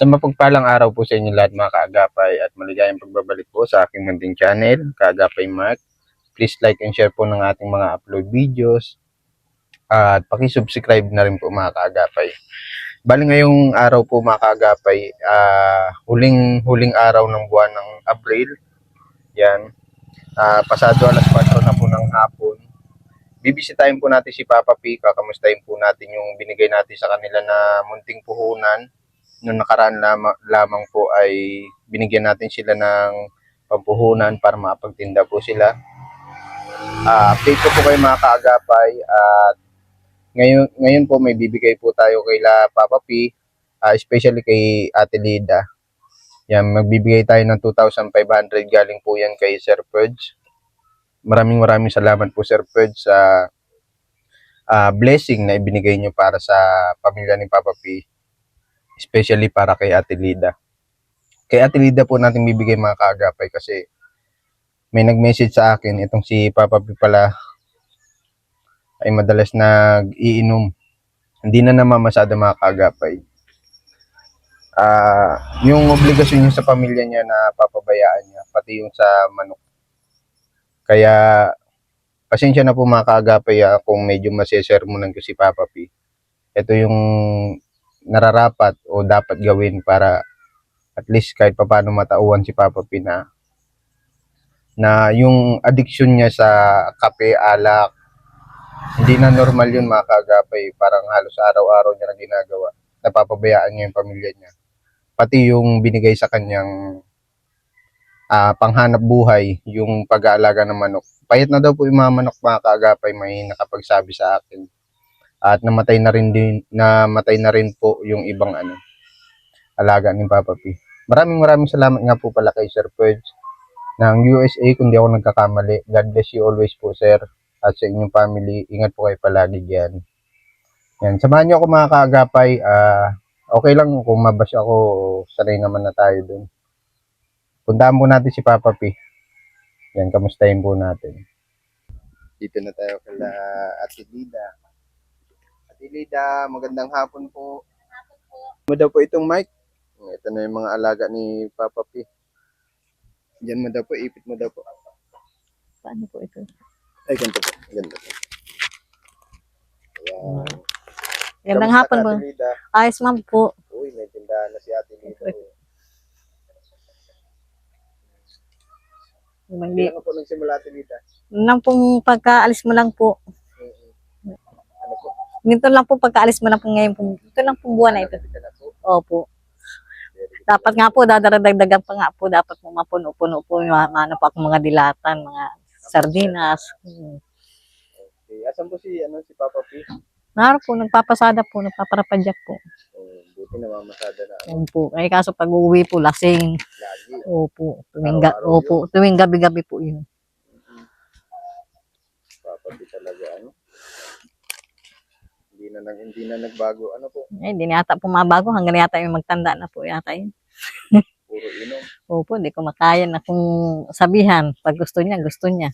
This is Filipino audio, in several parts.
Sa mapagpalang araw po sa inyo lahat mga kaagapay at maligayang pagbabalik po sa aking munting channel, Kaagapay Mark. Please like and share po ng ating mga upload videos at pakisubscribe na rin po mga kaagapay. Bali ngayong araw po mga kaagapay, huling araw ng buwan ng Abril. Yan, pasado alas 4 na po ng hapon. Bibisitahin po natin si Papa P, kakamustahin po natin yung binigay natin sa kanila na munting puhunan. Noong nakaraan lamang po ay binigyan natin sila ng pampuhunan para makapagtinda po sila. Update ko po kayo mga kaagapay at ngayon po may bibigay po tayo kay Papa P, especially kay Ate Lida. Yan, magbibigay tayo ng 2,500 galing po yan kay Sir Purge. Maraming salamat po Sir Purge sa blessing na ibinigay nyo para sa pamilya ni Papa P. Especially para kay Ate Lida. Kay Ate Lida po natin bibigay mga kaagapay kasi may nag-message sa akin, itong si Papa P pala ay madalas nag-iinom. Hindi na namamasada mga kaagapay. Yung obligasyon niya sa pamilya niya na papabayaan niya, pati yung sa manok. Kaya pasensya na po mga kaagapay kung medyo masesermonan ko si Papa P. Ito yung nararapat o dapat gawin para at least kahit paano matauhan si Papa P na yung addiction niya sa kape, alak, hindi na normal yun mga kaagapay. Parang halos araw-araw niya na ginagawa. Napapabayaan niya yung pamilya niya. Pati yung binigay sa kanyang panghanap buhay, yung pag-aalaga ng manok. Payat na daw po yung mga manok mga kaagapay, may nakapagsabi sa akin. At namatay na rin po yung ibang alaga ni Papa P. Maraming salamat nga po pala kay Sir Purge ng USA kung di ako nagkakamali. God bless you always po sir at sa inyong family. Ingat po kayo palagi diyan. Yan, samahan niyo ako mga kaagapay. Okay lang kung mabash ako, sanay naman na tayo dun. Puntahan po natin si Papa P. Yan, kamustahin po natin. Dito na tayo kala Ate Lida. Ate Lida, magandang hapon po. Mo daw po itong mic. Ito na yung mga alaga ni Papa P. Diyan mo daw po, ipit mo daw po. Paano po ito? Ay, ganito po. Ganito po. Ayan. Gandang hapon po. Ayos ma'am po. Uy, may tindahan na si Ate Lida. Hindi. Ano po nagsimula Ate Lida? Nang pong pagkaalis mo lang po. Ano po? Nito lang po pagkaalis mo lang po ngayon po. Ito lang po buwan na ito. Opo. Dapat nga po, dadaragdagan pa nga po. Dapat po mapuno-puno po. Ano po ako mga dilatan, mga sardinas. Okay. Asan po si Papa P? Naroon po, nagpapasada po, nagpaparapadyak po. Buti namamasada na. Opo. Ay kaso pag uwi po, lasing. Lagi. Opo. Araw-araw Tuwing gabi-gabi po yun. Papa P talaga Hindi na nagbago. Ano po? Eh, hindi na yata pumabago. Hanggang yata yung magtanda na po yata yun. Puro inom. Opo, hindi ko makaya na kung sabihan. Pag gusto niya, gusto niya.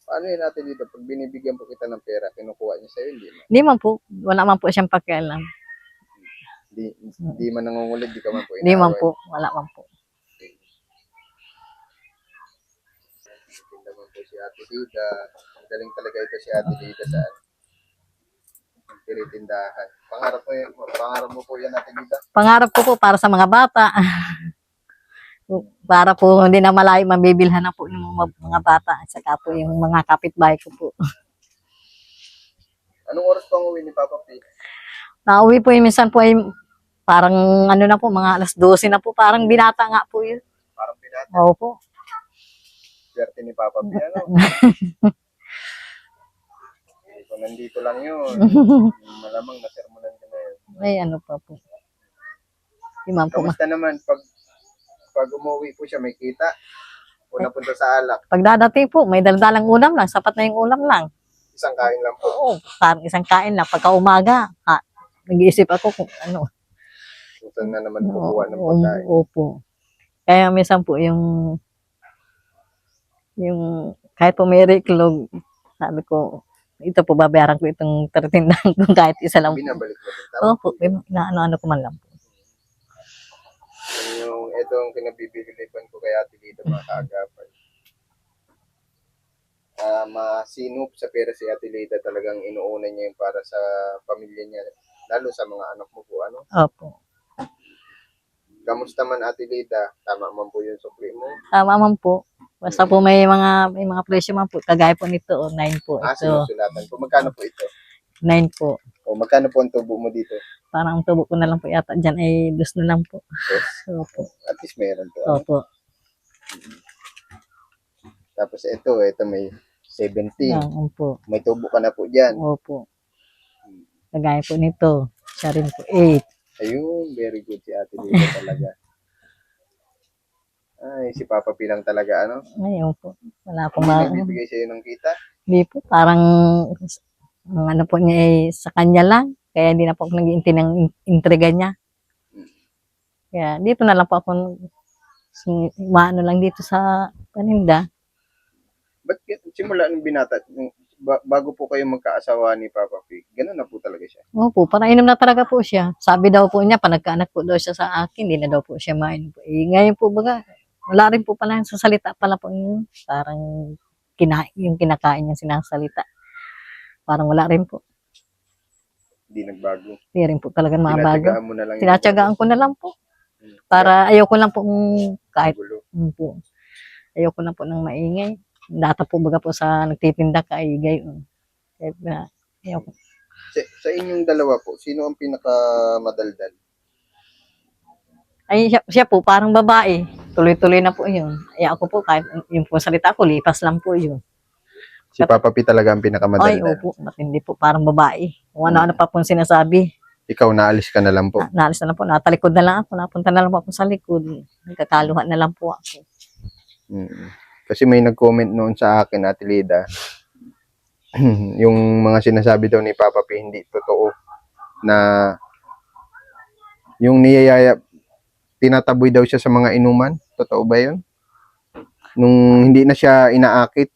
Paano yun Ate Lida? Pag binibigyan po kita ng pera, kinukuha niya sa'yo, hindi na? Hindi man po. Wala man po siyang pakialam. Di man nangungulit, di ka man po Hindi man po. Wala man po. Tinda man po si Ate Lida. Ang galing talaga ito si Ate Lida sa tinitindahan. Pangarap mo po yan Ate Lida? Pangarap ko po para sa mga bata. Para po hindi na malayo mabibilhan na po yung mga bata. Saka po yung mga kapitbahay ko po. Anong oras po ang uwi ni Papa P? Nauwi po yung minsan po ay parang ano na po, mga alas 12 na po. Parang binata nga po yun. Parang pinata. Oo po. Swerte ni Papa P, Kung nandito lang yun, malamang nasermonan ka na yun. Ay, ano pa po. Imam po. Kamusta naman pag umuwi po siya, may kita? O napunta sa alak? Pag dadating po, may daldalang ulam lang. Sapat na yung ulam lang. Isang kain lang po. Oo, parang isang kain lang. Pagka umaga, nag-iisip ako kung ano. Saan na naman kukuha ng pagkain? Opo. Kaya minsan po yung kahit po may reklog, sabi ko, ito po babayaran ko itong tinitindahan ko kahit isa lang po. Binabalik mo din tao? Opo, ano ko man lang po. ito ang kinabibilipan ko kay Ate Lida, mga kaagapay. Masinop sa pera si Ate Lida, talagang inuuna niya yung para sa pamilya niya, lalo sa mga anak mo po, ano? Opo. Kamusta man Ate Lida? Tama man po yung sukli mo. Tama man po. Basta po may mga presyo man po. Kagaya po nito, 9 po. Ito, Sinusulatan po. Magkano po ito? 9 po. O magkano po ang tubo mo dito? Parang ang tubo ko na lang po yata dyan ay 2 na lang po. Yes. Opo. At least meron po. Ano? Opo. Tapos ito may 17. Yan po. May tubo ka na po dyan. Opo. Kagaya po nito. Siya rin po 8. Ayun, very good si Ate Lida talaga. Ay, si Papa Pilang talaga, ano? Ngayon po. Wala pong Hindi nagbibigay sa'yo ng kita. Hindi po. Parang ang ano po niya ay sa kanya lang. Kaya hindi na po ako nag-iintay ng intriga niya. Kaya dito na lang po ako maano lang dito sa paninda. Ba't simula nung binata, bago po kayo magkaasawa ni Papa P, ganun na po talaga siya. Opo, parang inom na talaga po siya. Sabi daw po niya, panagkaanak po daw siya sa akin, hindi na daw po siya mainom po. Eh, ngayon po baga, wala rin po pala sa salita pala po yun. Parang yung kinakain niya sinasalita. Parang wala rin po. Hindi nagbago. Hindi rin po talaga mabago. Tinatsagaan mo na lang. Tinatsagaan ko na lang po. Para ayoko lang po kahit Gulo. po. Ayoko na po ng maingay. Data po baga po sa nagtitinda ka ay gayon. Kahit na ayoko. Sa inyong dalawa po, sino ang pinakamadaldal? Ay siya po parang babae. Tuloy-tuloy na po yun. Ay ako po kahit yung po salita ko, lipas lang po yun. Si Papa P talaga ang Ay pinakamadaldal. opo, hindi po parang babae. Kung ano-ano pa po sinasabi. Ikaw, naalis ka na lang po. Naalis na lang po, natalikod na lang ako. Napunta na lang po ako sa likod. Nagkakaluhan na lang po ako. Kasi may nag-comment noon sa akin, Ate Lida, yung mga sinasabi daw ni Papa P hindi totoo, na yung niyayaya, tinataboy daw siya sa mga inuman. Totoo ba yun? Nung hindi na siya inaakit.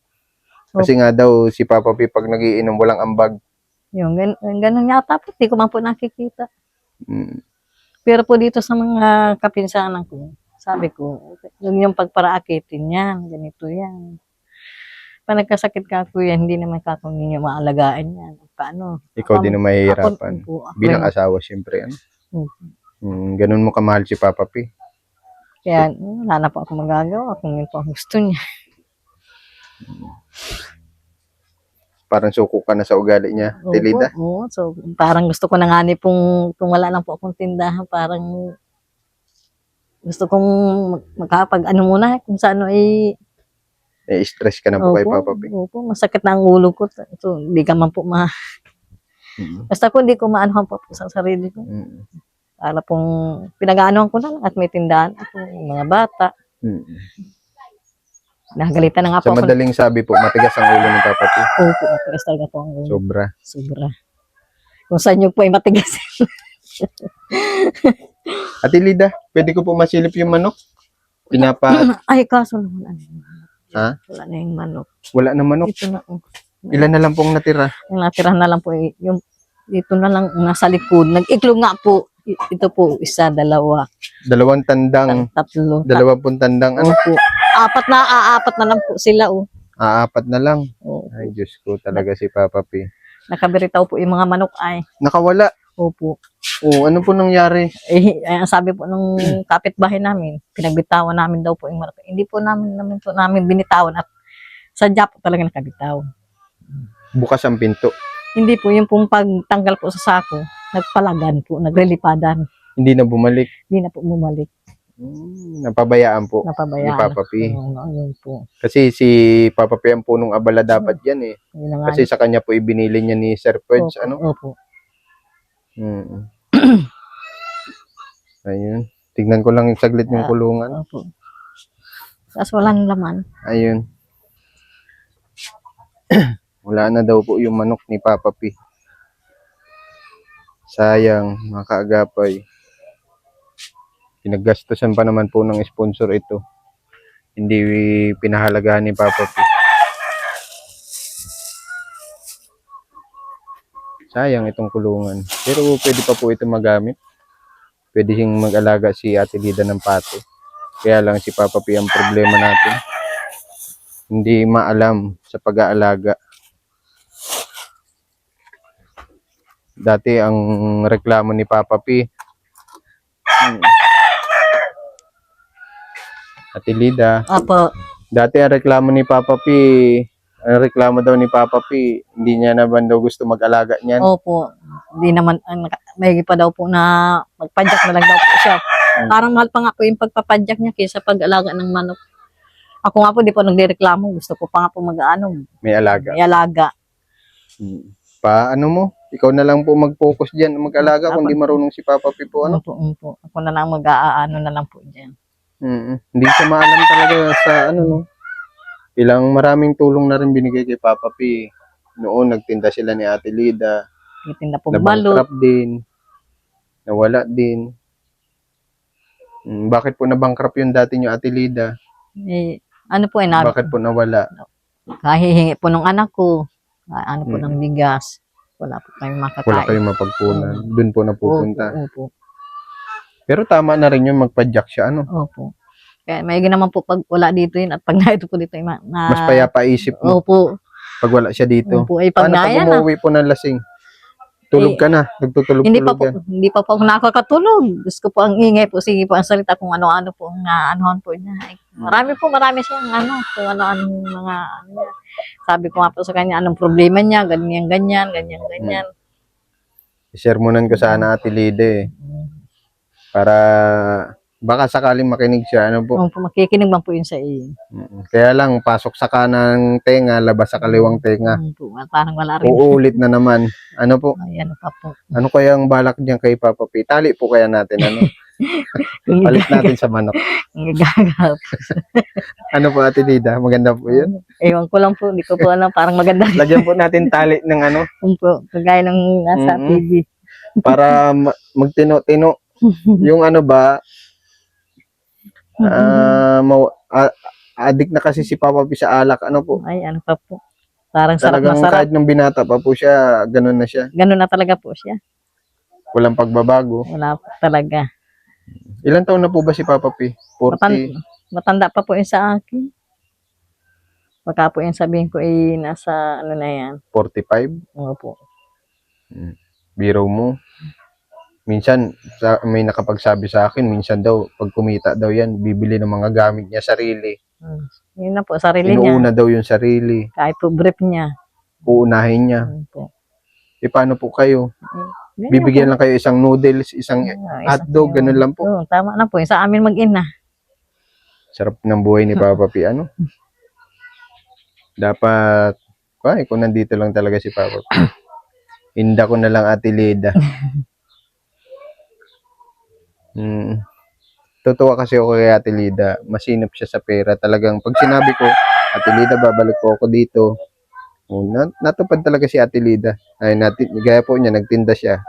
Kasi nga daw si Papa P pag nagiinom walang ambag. Yung ganun yata po, di ko man po nakikita. Mm. Pero po dito sa mga kapinsanan ko, sabi ko, yung pagparaakitin yan, ganito yan. Pag nagkasakit ka kuya, hindi naman kako ninyo maalagaan yan. Paano? Ikaw din ang mahihirapan. Ako Bilang asawa, siyempre. Ano? Ganun mo kamahal si Papa P. Kaya wala na po ako magagawa kung yun po ang gusto niya. Parang suko ka na sa ugali niya, Ate Lida. Oo, so parang gusto ko na nga ni kung wala lang po akong tindahan, parang gusto kong makapag ano muna, kung sa ano ay Stress ka na po kay Papa P. Opo, masakit na ang ulo ko. So, hindi ka man po Basta ko hindi ko maanohan po sa sarili ko. Para pong pinag-aanohan ko na lang at may tindahan ako, mga bata. Nagalitan na nga po Sa madaling sabi po, matigas ang ulo ni Papa P. Opo, matigas talaga po ang ulo. Sobra. Sobra. Kung saan nyo po ay matigas. Ate Lida, pwede ko po masilip yung manok? Ay, kaso naman. Ha? Wala na yung manok. Wala na manok. Ito na. Ilan na lang pong natira? Yung natira na lang po, yung dito na lang nasa likod. Nag-iklog nga po. Ito po, isa, dalawa. Dalawang tandang. Tatlo. Dalawang tandang. Ano? Opo. Apat na lang po sila. Apat na lang. Opo. Ay, Diyos ko talaga si Papa P. Nakabiritaw po yung mga manok ay. Nakawala. Opo. Ano po nangyari? Ang sabi po nung kapitbahay namin, pinagbitawan namin daw po yung manok. Hindi po namin binitawan at sadya po talaga nakabitaw. Bukas ang pinto. Hindi po, yung pong pagtanggal po sa sako, nagpalagan po, nagrelipadan. Hindi na bumalik. Hindi na po bumalik. Napabayaan po Napabayaan. ni Papa P. Yun po. Kasi si Papa P ang punong abala dapat yan eh. Yun na nga. Kasi sa kanya po ibinili niya ni Sir Pudge. Ano? Opo. Ayun. Tignan ko lang yung saglit yung kulungan. Opo. Tapos walang laman. Ayun. Wala na daw po yung manok ni Papa P. Sayang, mga kaagapay. Pinaggastusan pa naman po ng sponsor ito. Hindi pinahalagahan ni Papa P. Sayang itong kulungan. Pero pwede pa po ito magamit. Pwede siyang mag-alaga si Ate Lida ng pato. Kaya lang si Papa P ang problema natin. Hindi maalam sa pag-aalaga. Dati ang reklamo ni Papa P, Ate Lida, Opo. dati ang reklamo ni Papa P, ang reklamo daw ni Papa P, hindi niya naman daw gusto mag-alaga niyan. Opo. Hindi naman, may pa daw po na magpadyak na lang daw po siya. Parang mahal pa nga po yung pagpapadyak niya kaysa pag-alaga ng manok. Ako nga po, di po nagdireklamo. Gusto ko pa nga po mag-ano, May alaga. may alaga. Ano mo? Ikaw na lang po mag-focus diyan, mag-alaga kung di marunong si Papa P po ano. Opo. Ako na lang mag-aano na lang po dyan. Hindi siya maalam talaga sa ano no. Ilang maraming tulong na rin binigay kay Papa P. Noon nagtinda sila ni Ate Lida, Titinda po balot. na-bankrupt din, nawala din. Bakit po na-bankrupt yung dati niyo Ate Lida? Eh, ano po, Bakit po nawala? kahihingi po ng anak ko. Ano po ng bigas. Wala po kayong makakain. Wala kayong mapagpunan. Doon po napupunta. Opo. Pero tama na rin yung magpadyak siya ano. Opo. Kaya may naman po pag wala dito yun at pag naito po dito yung Mas payapa isip mo Opo. pag wala siya dito. Opo. Eh, pag Paano pag naya na. umuwi po ng lasing? Tulog ka na. Nagtutulog-tulog Hindi pa po ako nakakatulog. Gusto ko po ang ingay po. Sige po ang salita kung ano-ano po ang anuhan po niya. Marami siyang kung ano-anong mga ano niya. Sabi ko nga po sa kanya, anong problema niya, ganyan. Sermonan ko sana Ate Lida eh. Para baka sakaling makinig siya. Ano po? Opo, makikinig man po yun sa iyo. Kaya lang, pasok sa kanang tenga, labas sa kaliwang tenga. Opo, parang wala rin. Uulit na naman. Ano po? Ay, ano pa po. Ano kaya ang balak diyan kay Papa P? Tali po kaya natin, ano? Palit natin sa manok. Ang gagawin. Ano po Ate Lida? Maganda po yun. Ewan ko lang po, hindi ko po alam, parang maganda. Lagyan po natin tali ng ano, Po, kagaya ng nasa TV. para magtino-tino. Yung ano ba, addict na kasi si Papa P sa alak. Ano po? Ay, ano pa po. Parang sarap na Talagang sarap. kahit nung binata pa po siya, ganun na siya. Ganun na talaga po siya. Walang pagbabago. Wala po talaga. Ilan taon na po ba si Papa P? 40? Matanda pa po yun sa akin. Baka po yung sabihin ko, nasa ano na yan. 45? Oo po. Biro mo. Minsan, may nakapagsabi sa akin, minsan daw, pag kumita daw yan, bibili ng mga gamit niya sarili. Yun na po, sarili niya. Inuuna daw yung sarili. Kahit po brief niya. Uunahin niya. Po. E paano po kayo? Ganyan Bibigyan lang kayo isang noodles, isang hotdog, ganun lang po. Oo, tama na po. Yung sa amin mag-ina. Sarap ng buhay ni Papa P. Ano? Dapat, kung nandito lang talaga si Papa P. Inda ko na lang Ate Lida. Totoo kasi ako kay Ate Lida. Masinop siya sa pera. Talagang pag sinabi ko, Ate Lida, babalik po ako dito. Natupad talaga si Ate Lida. Ay, gaya po niya, nagtinda siya.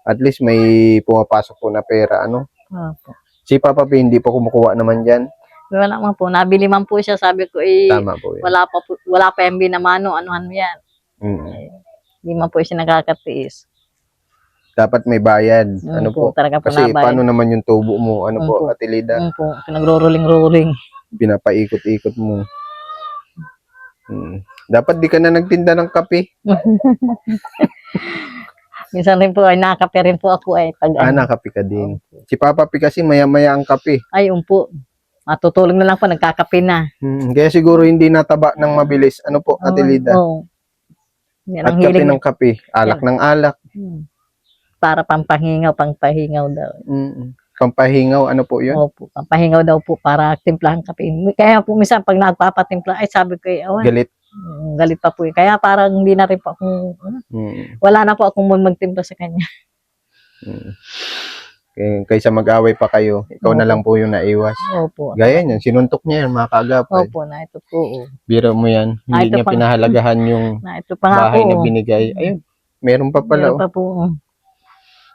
At least may pumapasok po na pera. Ano? Opo. Si Papa P, hindi pa kumukuha naman dyan. Wala man po. Nabili man po siya. Sabi ko, Tama po yun. wala pa yung binamano. Anuhan mo yan. Hindi man po siya nakakatiis. Dapat may bayad. Ano po? Talaga po Kasi nabayad. paano naman yung tubo mo? Ano po, Ate Lida? Po. Pinagro-rolling. Pinapaikot-ikot mo. Dapat di ka na nagtinda ng kape. Minsan rin po ay nakape rin po ako ay pag Nakape ka din. Si Papa P kasi maya-maya ang kape. ay po. Matutulog na lang po, nagkakape na. Kaya siguro hindi nataba ng mabilis. Ano po, Ate Lida? Oo. Yan At ang kape hiling ng kape. Alak ng alak. para pampahingaw daw. Pampahingaw, ano po yun? Opo, pampahingaw daw po para timplahan kape. Kaya po minsan pag nagpapatimpla, ay sabi ko, Galit. galit pa po. Kaya parang hindi na rin po akong, wala na po akong magtimpla sa kanya. Kaysa mag-away pa kayo, ikaw na lang po yung naiwas. Opo. Gaya niyan, sinuntok niya yan, mga kaagapay. Opo, na ito po. Biro mo yan, hindi ito niya pa- pinahalagahan yung Na ito pa nga bahay po. na binigay. Ayun, meron pa pala. Meron pa po.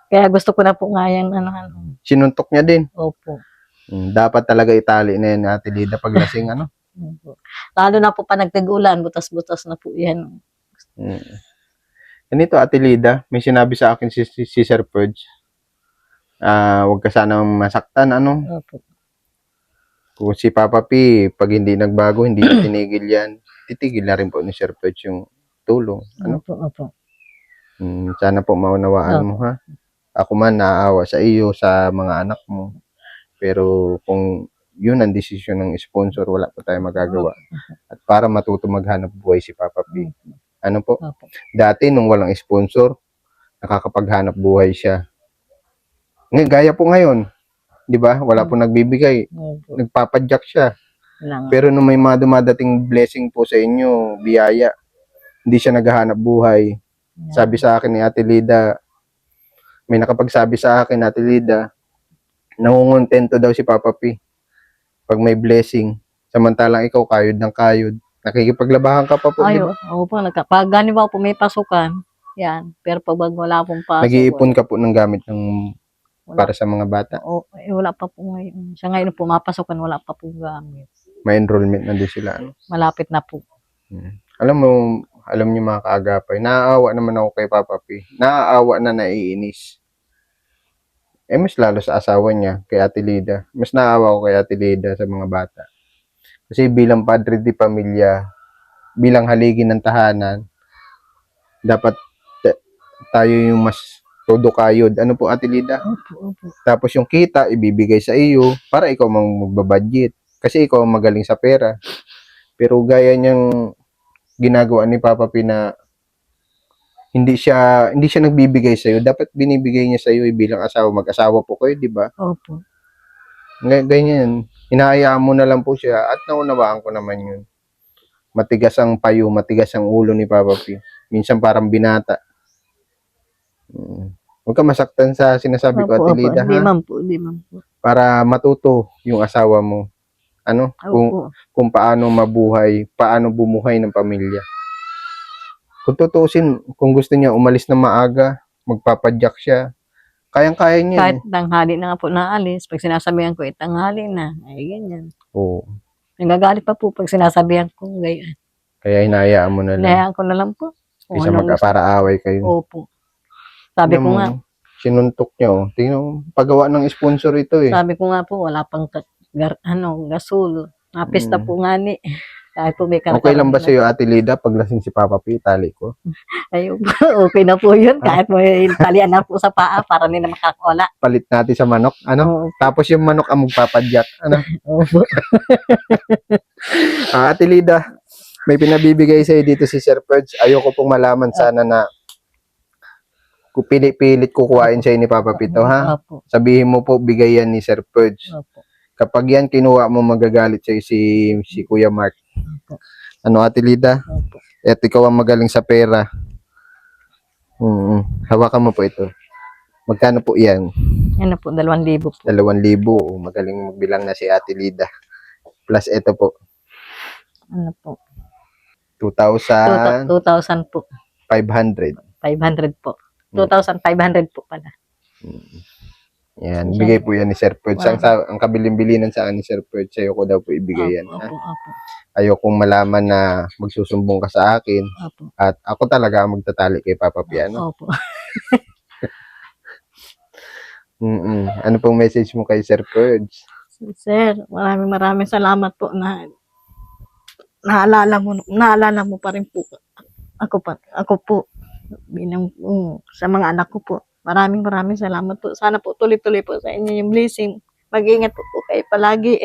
Kaya gusto ko na po nga yan, Sinuntok niya din. Opo. Dapat talaga itali na yan, Ate Lida, paglasing, ano? Opo. Lalo na po pa nagtag-ulan, butas-butas na po yan. Ganito, Ate Lida, may sinabi sa akin si Sir Purge. Huwag ka sanang masaktan, ano? Opo. Kung si Papa P, pag hindi nagbago, hindi na tinigil yan, titigil na rin po ni Sir Pudge yung tulong. Ano? Opo. Sana po maunawaan mo, ha? Ako man naaawa sa iyo, sa mga anak mo. Pero kung yun ang desisyon ng sponsor, wala po tayong magagawa. At para matuto maghanap buhay si Papa P. Ano po? Opo. Dati nung walang sponsor, nakakapaghanap buhay siya. Gaya po ngayon, di ba? Wala po nagbibigay. Opo. Nagpapadyak siya. Wala nga. Pero nung may mga dumadating blessing po sa inyo, biyaya, hindi siya naghahanap buhay. Sabi sa akin ni Ate Lida, may nakapagsabi sa akin, Ate Lida, nangungontento daw si Papa P pag may blessing. Samantalang ikaw, kayod ng kayod. Nakikipaglabahan ka pa po, di ba? Opo, pag gani ba po may pasukan, yan. Pero pag wala pong pasok, Nag-iipon ka po ng gamit ng Wala. para sa mga bata. Wala pa po ngayon. Sa ngayon po, mapasukan, wala pa po gamit. May enrollment na din sila. Ano? Malapit na po. Alam niyo mga kaagapay, naaawa naman ako kay Papa P. Naaawa na naiinis. Mas lalo sa asawa niya, kay Ate Lida. Mas naaawa ko kay Ate Lida sa mga bata. Kasi bilang padre di pamilya, bilang haligi ng tahanan, dapat tayo yung mas todo kayod. Ano po, Ate Lida? Opo. Tapos yung kita, ibibigay sa iyo para ikaw magbabudget. Kasi ikaw magaling sa pera. Pero gaya niyang ginagawa ni Papa P na hindi siya nagbibigay sa iyo, dapat binibigay niya sa iyo bilang asawa, mag-asawa po kayo, di ba? Opo. Ganyan. Hinahayaan mo na lang po siya at naunawaan ko naman yun. Matigas ang payo, matigas ang ulo ni Papa P. Minsan parang binata. Huwag ka masaktan sa sinasabi ko, Ate Lida, ha? Di man po. Para matuto yung asawa mo. Ano? Kung paano mabuhay, paano bumuhay ng pamilya. Kung tutusin, kung gusto niya umalis na maaga, magpapadyak siya, kayang-kaya niya. Kahit tanghali na nga po naalis, pag sinasabihan ko, tanghali na, ay ganyan. Oo. Nagagalit pa po pag sinasabihan ko, ganyan. Kaya hinahayaan mo na lang. Hinahayaan ko na lang po. Kaysa para-away kayo. Opo. Sabi ko nga. Sinuntok niya, oh. Tingnan mo, paggawa ng sponsor ito, eh. Sabi ko nga po, wala pang gasol. Napista po nga ni. Kahit po may okay lang ba sa'yo, Ate Lida, pag lasing si Papa P, tali ko? Ayun po, okay na po yun. Kahit may talian na po sa paa para hindi na makakawala. Palit natin sa manok, ano? Tapos yung manok ang magpapadyak, ano? Opo. Ate Lida, may pinabibigay sa'yo dito si Sir Pudge. Ayoko pong malaman sana na kung pilit kukuhain sa'yo ni Papa P to, ha? Opo. Sabihin mo po, bigay yan ni Sir Pudge. Opo. Kapag yan kinuha mo, magagalit sa'yo si Kuya Mark. Opo. Ano, Ate Lida? Opo. Eto, ikaw ang magaling sa pera. Hawakan mo po ito. Magkano po yan? Ano po, 2,000 po. 2,000. Magaling magbilang na si Ate Lida. Plus ito po. Ano po? 2,500. 2,000 po. 500 po. 2,500 po pala. Yan, bigay po yan ni Sir Pudge. Ang kabilin-bilinan sa akin ni Sir Pudge, sa'yo ko daw po ibigay yan. Opo. Ayokong malaman na magsusumbong ka sa akin. Opo. At ako talaga ang magtatali kay Papa Piano. Opo. Ano pong message mo kay Sir Pudge? Sir, maraming salamat po na naalala mo pa rin po. Ako po bilang sa mga anak ko po. Maraming salamat po. Sana po tuloy-tuloy po sa inyo yung blessing. Mag-ingat po kayo palagi.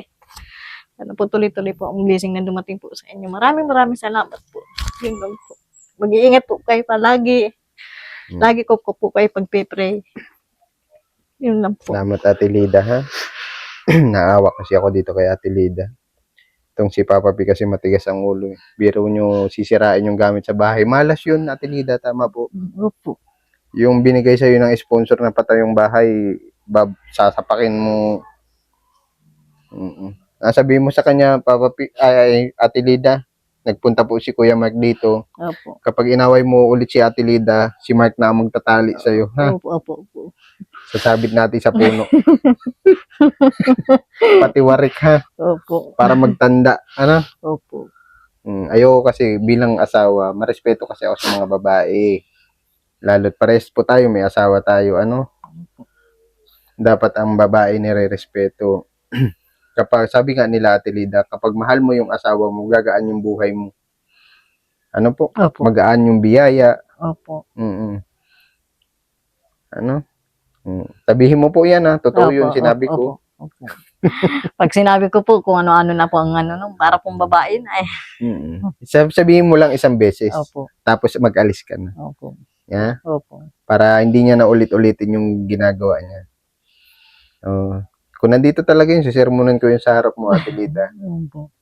Sana po tuloy-tuloy po ang blessing na dumating po sa inyo. Maraming salamat po. Yun lang po. Mag-iingat po kayo palagi. Lagi ko po kayo pagpe-pray. Yun lang po. Salamat, Ate Lida, ha? Naawa kasi ako dito kay Ate Lida. Itong si Papa P kasi matigas ang ulo. Biro nyo sisirain yung gamit sa bahay. Malas yun, Ate Lida. Tama po. Opo. Yung binigay sa'yo ng sponsor na patayong bahay, sasapakin mo. Sabihin mo sa kanya, Papa P, Ate Lida, nagpunta po si Kuya Mark dito. Opo. Kapag inaway mo ulit si Ate Lida, si Mark na ang magtatali sa'yo. Ha? Opo. Sasabit natin sa puno. Pati warik, ha? Opo. Para magtanda. Ano? Opo. Ayoko kasi bilang asawa, marespeto kasi ako sa mga babae. Lalo't pares po tayo, may asawa tayo, ano? Dapat ang babae nire-respeto. kapag, sabi nga nila Ate Lida, kapag mahal mo yung asawa mo, gagaan yung buhay mo. Ano po? Opo. Magaan yung biyaya. Opo. Mm. Ano? Sabihin mo po yan ha. Totoo yun, sinabi ko. Opo. Pag sinabi ko po kung ano-ano na po ang para pong babae na eh. Sabihin mo lang isang beses. Opo. Tapos mag-alis ka na. Opo. Yeah? Opo. Para hindi niya na ulit-ulitin yung ginagawa niya. Oh. Kung nandito talaga yun, sisermonan ko yung sa harap mo, Ate Lida. Opo.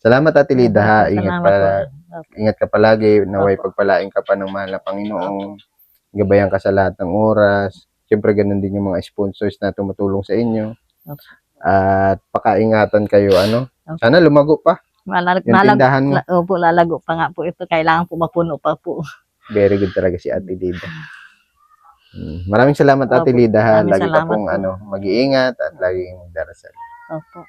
Salamat, Ate Lida, ha. Salamat po. Ingat ka palagi. Naway pagpalain ka pa ng mahal na Panginoon. Gabayan ka sa lahat ng oras. Siyempre, ganun din yung mga sponsors na tumutulong sa inyo. At pakaingatan kayo, ano. Sana lumago pa. Yung tindahan mo. Opo, lalago pa nga po ito. Kailangan po mapuno pa po. Very good talaga si Ate Lida. Maraming salamat, Ate Lida, ha. Lagi ka pong mag-iingat at laging magdarasal. Opo.